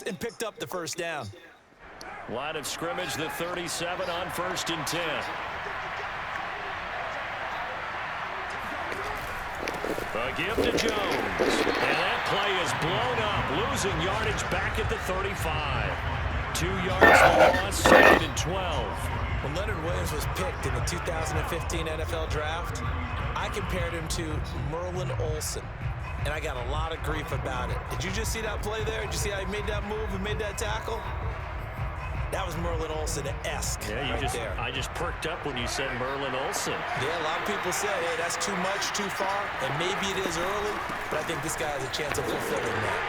and picked up the first down. Line of scrimmage, the 37 on 1st and 10. A give to Jones. And that play is blown up, losing yardage back at the 35. 2 yards for loss, 2nd and 12. When Leonard Williams was picked in the 2015 NFL Draft, I compared him to Merlin Olsen, and I got a lot of grief about it. Did you just see that play there? Did you see how he made that move and made that tackle? That was Merlin Olsen-esque. Yeah, I just perked up when you said Merlin Olsen. Yeah, a lot of people say, hey, that's too much, too far, and maybe it is early, but I think this guy has a chance of fulfilling that.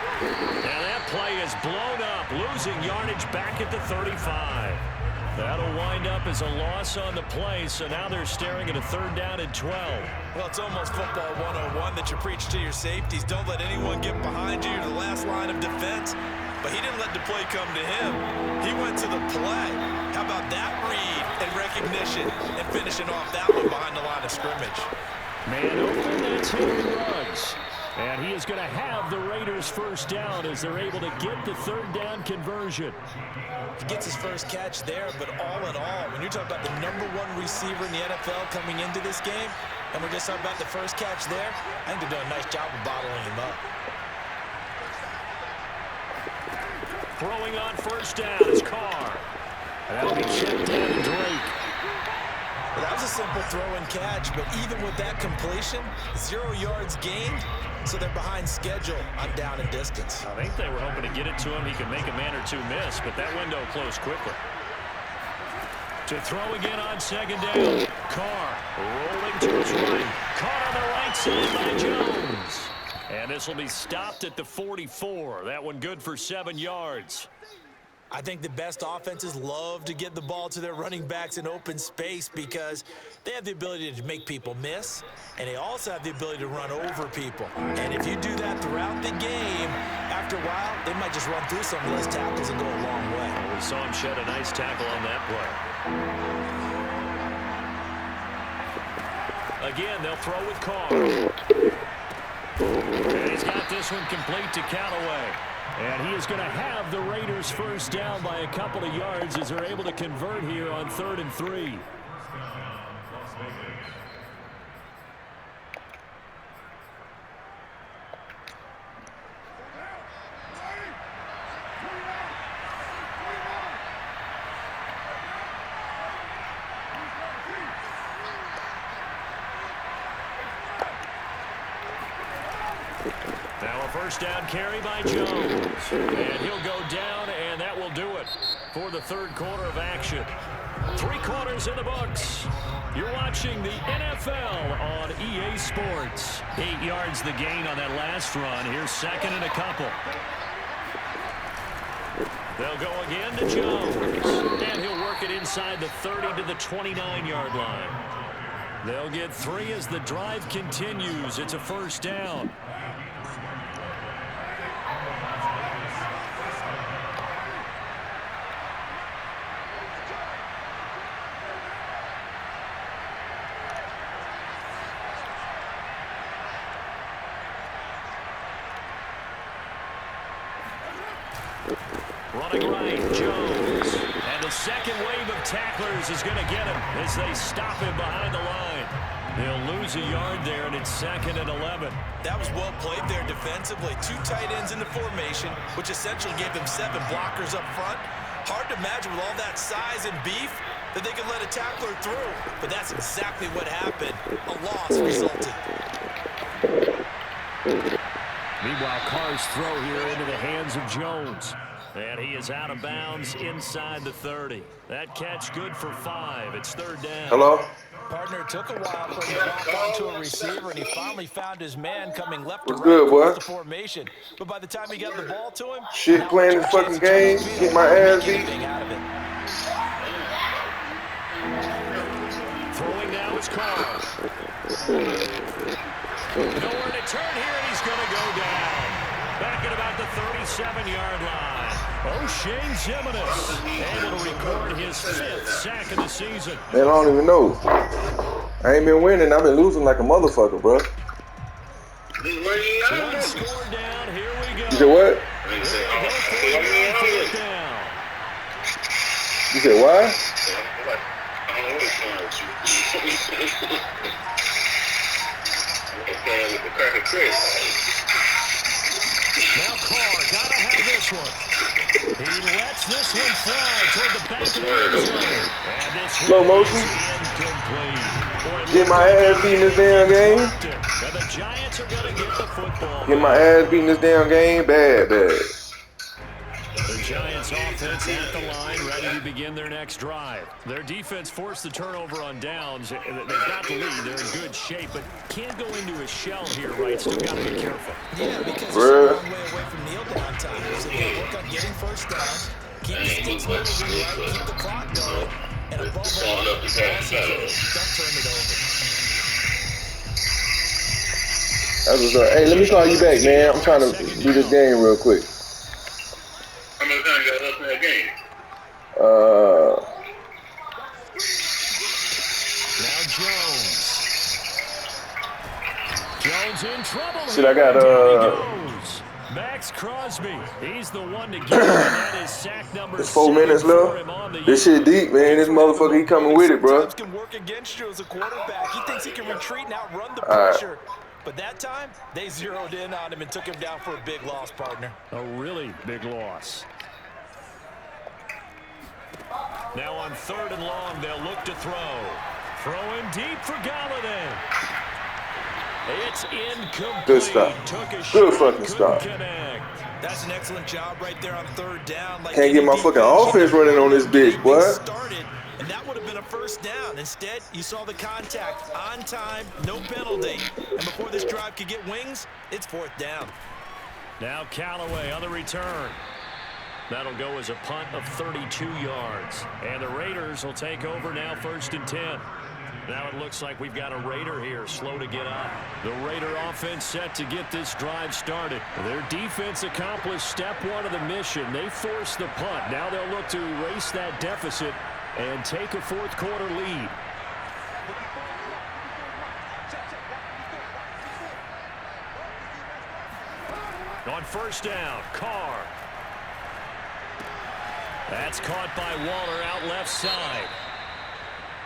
And that play is blown up, losing yardage back at the 35. That'll wind up as a loss on the play, so now they're staring at a 3rd down and 12. Well, it's almost football 101 that you preach to your safeties. Don't let anyone get behind you. You're the last line of defense. But he didn't let the play come to him. He went to the play. How about that read and recognition and finishing off that one behind the line of scrimmage? Man open, that's Henry Ruggs. And he is going to have the Raiders first down as they're able to get the 3rd down conversion. He gets his first catch there, but all in all, when you're talking about the #1 receiver in the NFL coming into this game, and we're just talking about the first catch there, I think they're doing a nice job of bottling him up. Throwing on 1st down is Carr. And that'll be checked down to Drake. Well, that was a simple throw and catch, but even with that completion, 0 yards gained, so they're behind schedule on down and distance. I think they were hoping to get it to him. He could make a man or two miss, but that window closed quickly. To throw again on 2nd down. Carr rolling to his right. Caught on the right side by Jones. And this will be stopped at the 44. That one good for 7 yards. I think the best offenses love to get the ball to their running backs in open space because they have the ability to make people miss, and they also have the ability to run over people. And if you do that throughout the game, after a while, they might just run through some of those tackles and go a long way. Well, we saw him shed a nice tackle on that play. Again, they'll throw with Carr. And he's got this one complete to Callaway. And he is going to have the Raiders first down by a couple of yards as they're able to convert here on 3rd and 3. Now a first down carry by Jones. And he'll go down, and that will do it for the 3rd quarter of action. 3 quarters in the books. You're watching the NFL on EA Sports. 8 yards the gain on that last run. Here's 2nd and a couple. They'll go again to Jones. And he'll work it inside the 30 to the 29-yard line. They'll get 3 as the drive continues. It's a first down. Running right, Jones. And the second wave of tacklers is going to get him as they stop him behind the line. They'll lose a yard there, and it's 2nd and 11. That was well played there defensively. 2 tight ends in the formation, which essentially gave them 7 blockers up front. Hard to imagine with all that size and beef that they could let a tackler through. But that's exactly what happened. A loss resulted. Meanwhile, Carr's throw here into the hands of Jones. And he is out of bounds inside the 30. That catch good for 5. It's 3rd down. Hello? Partner, it took a while for him to lock onto a receiver, and he finally found his man coming left to right good, boy? across the formation. But by the time he got the ball to him, Shit, playing this fucking game, get my ass beat. Throwing now is Carr. Nowhere to turn here, and he's going to go down. Back at about the 37-yard line. O'Shane Zimenez able to record his 5th sack of the season. Man, I don't even know. I ain't been winning. I've been losing like a motherfucker, bro. One score down. Here we go. You said what? You said why? Now Carr, gotta have this one. He lets this one fly toward the back of the end zone. And this Slow one motion. is incomplete. Boy, Get my ass beat in this damn game. and the Giants are gonna get the football. Get my ass beat in this damn game. Bad. The Giants offense at the line, ready to begin their next drive. Their defense forced the turnover on downs. They've got the lead. They're in good shape, but can't go into a shell here, right? Still got to be careful. Yeah, because they're a long way away from kneel down time. So they got to work on getting first downs, keep the sticks moving right, keep the clock going, and above all, don't turn it over. Hey, let me call you back, man. I'm trying to do this game real quick. How many times you got left in that game? Now Jones. Jones in trouble. Shit, I got Max Crosby. He's the one to get it. That is sack number 6. There's 4 minutes left. This shit deep, man. This motherfucker, he coming with it, bro. Can work against you as a quarterback. He thinks he can retreat and outrun the pressure. But that time, they zeroed in on him and took him down for a big loss, partner. A really big loss. Now on 3rd and long, they'll look to throw. Throwing deep for Galladay. It's incomplete. Good stop. Good fucking stop. That's an excellent job right there on 3rd down. Like can't get my fucking offense running on this bitch, boy. And that would have been a first down. Instead, you saw the contact on time, no penalty. And before this drive could get wings, it's 4th down. Now Callaway on the return. That'll go as a punt of 32 yards. And the Raiders will take over now 1st and 10. Now it looks like we've got a Raider here, slow to get up. The Raider offense set to get this drive started. Their defense accomplished step 1 of the mission. They forced the punt. Now they'll look to erase that deficit and take a 4th quarter lead. On 1st down, Carr. That's caught by Waller out left side.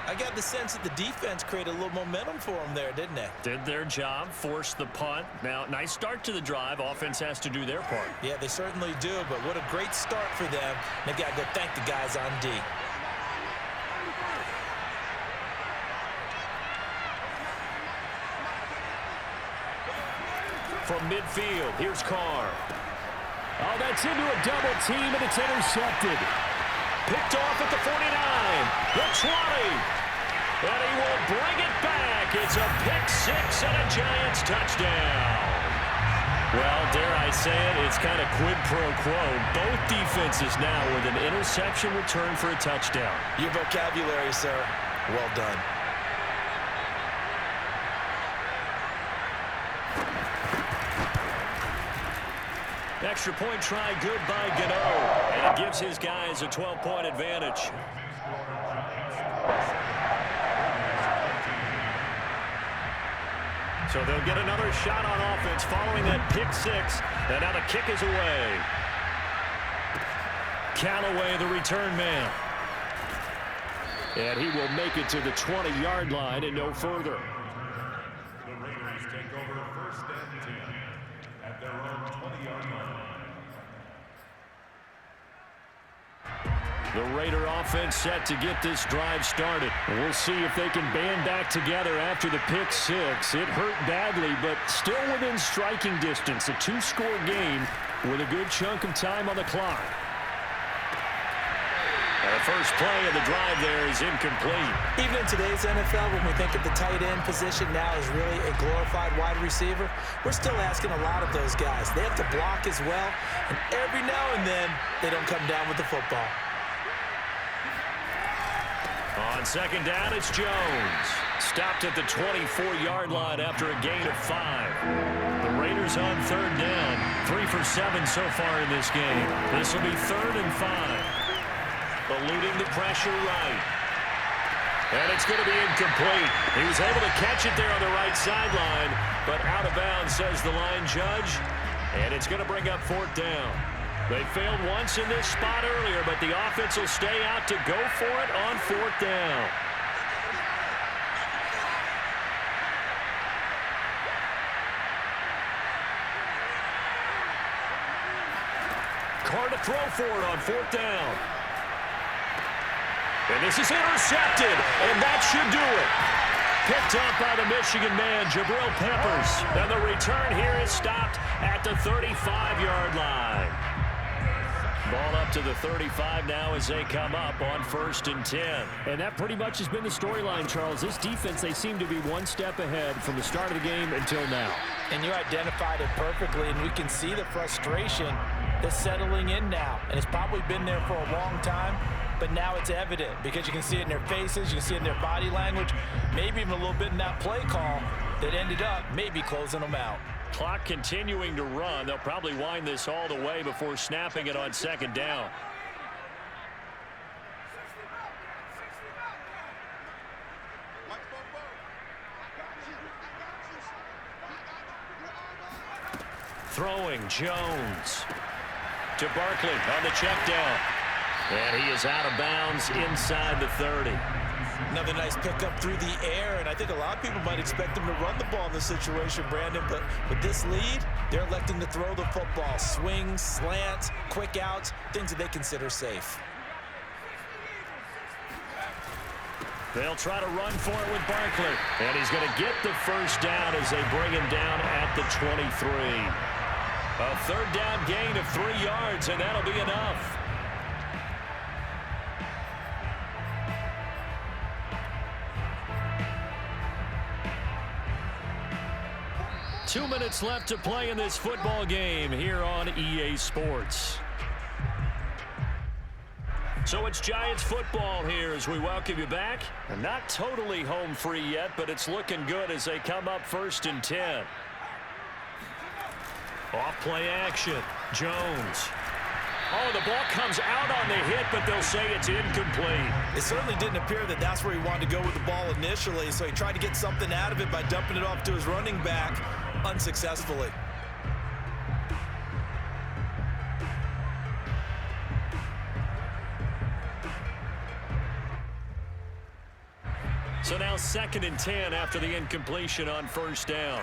I got the sense that the defense created a little momentum for them there, didn't they? Did their job, forced the punt. Now, nice start to the drive. Offense has to do their part. Yeah, they certainly do, but what a great start for them. They've got to go thank the guys on D. From midfield, here's Carr. Oh, that's into a double team, and it's intercepted. Picked off at the 49, the 20, and he will bring it back. It's a pick 6 and a Giants touchdown. Well, dare I say it, it's kind of quid pro quo. Both defenses now with an interception return for a touchdown. Your vocabulary, sir. Well done. Extra point try good by Gano, and it gives his guys a 12-point advantage. So they'll get another shot on offense following that pick 6, and now the kick is away. Callaway, the return man. And he will make it to the 20-yard line and no further. The Raiders take over 1st and 10 at their own 20-yard line. The Raider offense set to get this drive started. We'll see if they can band back together after the pick 6. It hurt badly, but still within striking distance. A 2-score game with a good chunk of time on the clock. The first play of the drive there is incomplete. Even in today's NFL, when we think of the tight end position now as really a glorified wide receiver, we're still asking a lot of those guys. They have to block as well, and every now and then, they don't come down with the football. On 2nd down, it's Jones. Stopped at the 24-yard line after a gain of 5. The Raiders on 3rd down. 3 for 7 so far in this game. This will be 3rd and 5. Eluding the pressure right. And it's going to be incomplete. He was able to catch it there on the right sideline, but out of bounds, says the line judge. And it's going to bring up 4th down. They failed once in this spot earlier, but the offense will stay out to go for it on 4th down. Carr to throw for it on 4th down. And this is intercepted, and that should do it. Picked up by the Michigan man, Jabril Peppers. And the return here is stopped at the 35-yard line. Ball up to the 35 now as they come up on 1st and 10. And that pretty much has been the storyline, Charles. This defense, they seem to be one step ahead from the start of the game until now. And you identified it perfectly, and we can see the frustration that's settling in now. And it's probably been there for a long time, but now it's evident because you can see it in their faces, you can see it in their body language, maybe even a little bit in that play call that ended up maybe closing them out. Clock continuing to run. They'll probably wind this all the way before snapping it on 2nd down. Throwing Jones to Barkley on the check down. And he is out of bounds inside the 30. Another nice pickup through the air, and I think a lot of people might expect him to run the ball in this situation, Brandon, but with this lead, they're electing to throw the football. Swings, slants, quick outs, things that they consider safe. They'll try to run for it with Barkley, and he's going to get the 1st down as they bring him down at the 23. A 3rd down gain of 3 yards, and that'll be enough. Two minutes left to play in this football game here on EA Sports. So it's Giants football here as we welcome you back. And not totally home free yet, but it's looking good as they come up 1st and 10. Off play action. Jones. Oh, the ball comes out on the hit, but they'll say it's incomplete. It certainly didn't appear that that's where he wanted to go with the ball initially, so he tried to get something out of it by dumping it off to his running back unsuccessfully. So now 2nd and 10 after the incompletion on 1st down.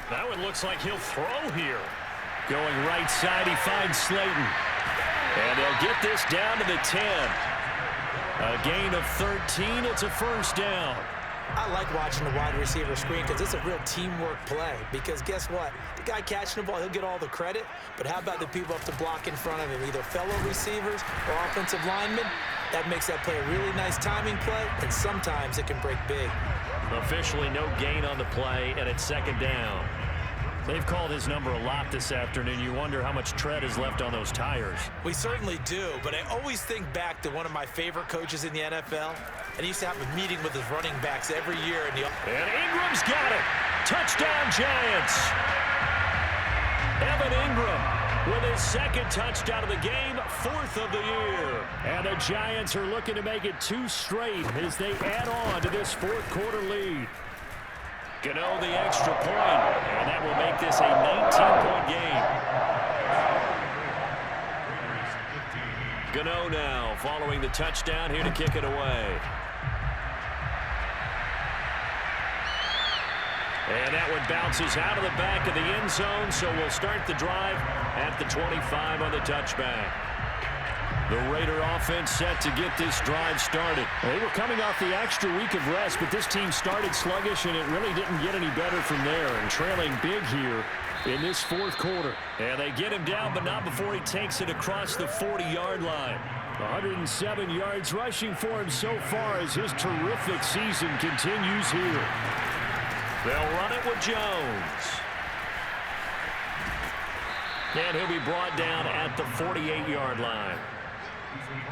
That one looks like he'll throw here. Going right side, he finds Slayton. And they'll get this down to the 10. A gain of 13. It's a 1st down. I like watching the wide receiver screen because it's a real teamwork play. Because guess what? The guy catching the ball, he'll get all the credit. But how about the people up to block in front of him, either fellow receivers or offensive linemen? That makes that play a really nice timing play, and sometimes it can break big. Officially no gain on the play, and it's 2nd down. They've called his number a lot this afternoon. You wonder how much tread is left on those tires. We certainly do, but I always think back to one of my favorite coaches in the NFL, and he used to have a meeting with his running backs every year. And Ingram's got it. Touchdown, Giants. Evan Ingram with his 2nd touchdown of the game, 4th of the year. And the Giants are looking to make it 2 straight as they add on to this 4th quarter lead. Gano the extra point, and that will make this a 19-point game. Gano now following the touchdown here to kick it away. And that one bounces out of the back of the end zone, so we'll start the drive at the 25 on the touchback. The Raider offense set to get this drive started. They were coming off the extra week of rest, but this team started sluggish, and it really didn't get any better from there, and trailing big here in this 4th quarter. And they get him down, but not before he takes it across the 40-yard line. 107 yards rushing for him so far as his terrific season continues here. They'll run it with Jones. And he'll be brought down at the 48-yard line.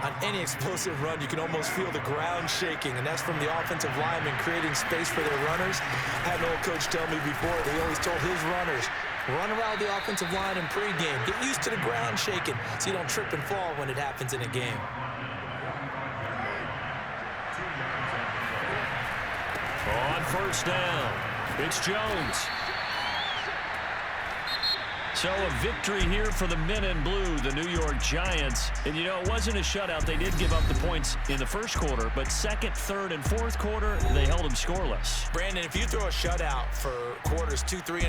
On any explosive run, you can almost feel the ground shaking, and that's from the offensive linemen creating space for their runners. I had an old coach tell me before, they always told his runners, run around the offensive line in pregame. Get used to the ground shaking so you don't trip and fall when it happens in a game. On 1st down, it's Jones. So a victory here for the men in blue, the New York Giants. And, you know, it wasn't a shutout. They did give up the points in the first quarter, but second, third, and fourth quarter, they held them scoreless. Brandon, if you throw a shutout for quarters 2, 3,